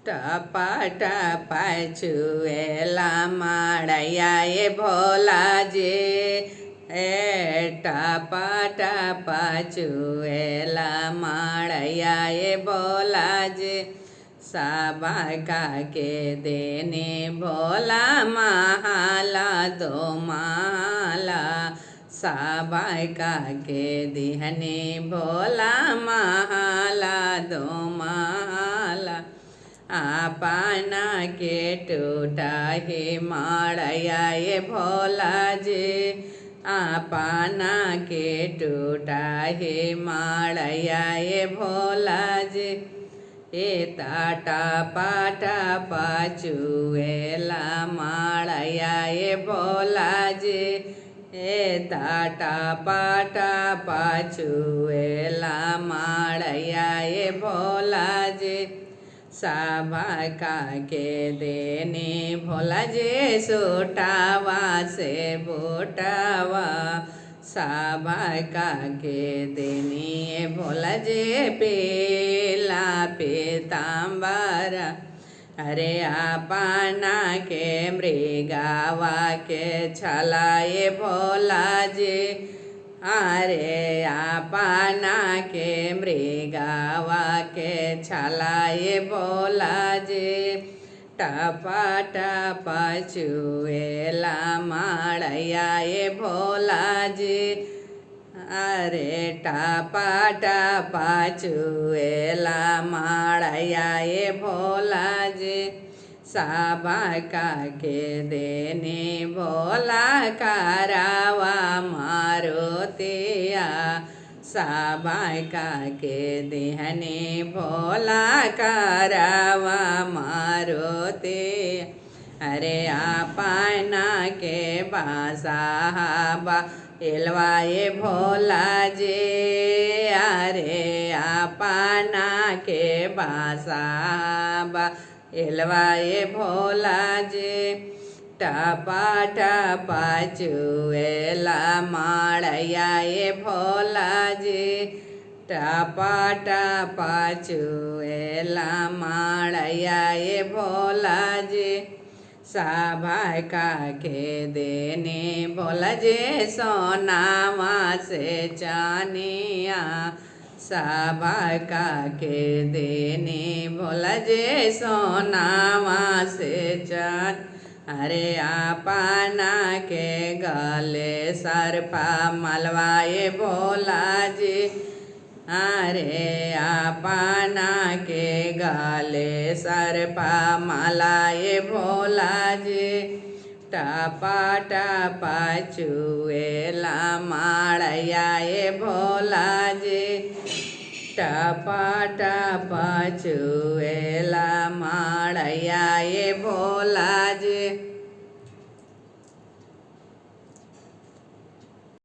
टपा टपा छुएला माड़ैया ये भोला जी। टपा टपा छुएला माड़ैया ये भोला जी। सबका के देने भोला माला दो माला। सबका के दिहने भोला माला दो माला। अपना के टूटा हे माड़ैया ये भोला जी। अपना के टूटा हे माड़ैया ये भोला जी। टपा टपा छुएला माड़ैया ये भोला जी। टपा टपा छुएला माड़ैया ये भोला जी। सबका के देने भोला जी सुटावा से बूटावा। सबका के देने भोला जी पीला पीताम्बर। अरे अपना के मृगावा के छलाए भोला जी। अरे अपना के मृगावा के छलाए भोला जी। टपा टपा छुएला माड़ैया ये भोला जी। अरे टपा टपा छुएला माड़ैया ये भोला जी। सबका के देने भोला करावा मारुतिया। सबका के देहने भोला करावा मारुतिया। अरे अपना के बासाहबा एलवाए भोला जी। अरे अपना के बासाहबा एलवाए भोला जी। टपा टपा छुएला माड़ैया ये भोला जी। टपा टपा छुएला माड़ैया ये भोला जी। सबका के देने भोला जी सोनावा से चानिया। सबका के देने भोला जी सोनावा से चान। अरे अपना के गले सर्पा मलवाए भोला जी। अरे अपना के गले सर्पा मलाए भोला जी। टपा टपा छुएला माड़ैया ये भोला जी। टपा टपा छुएला माड़ैया ये भोला जी।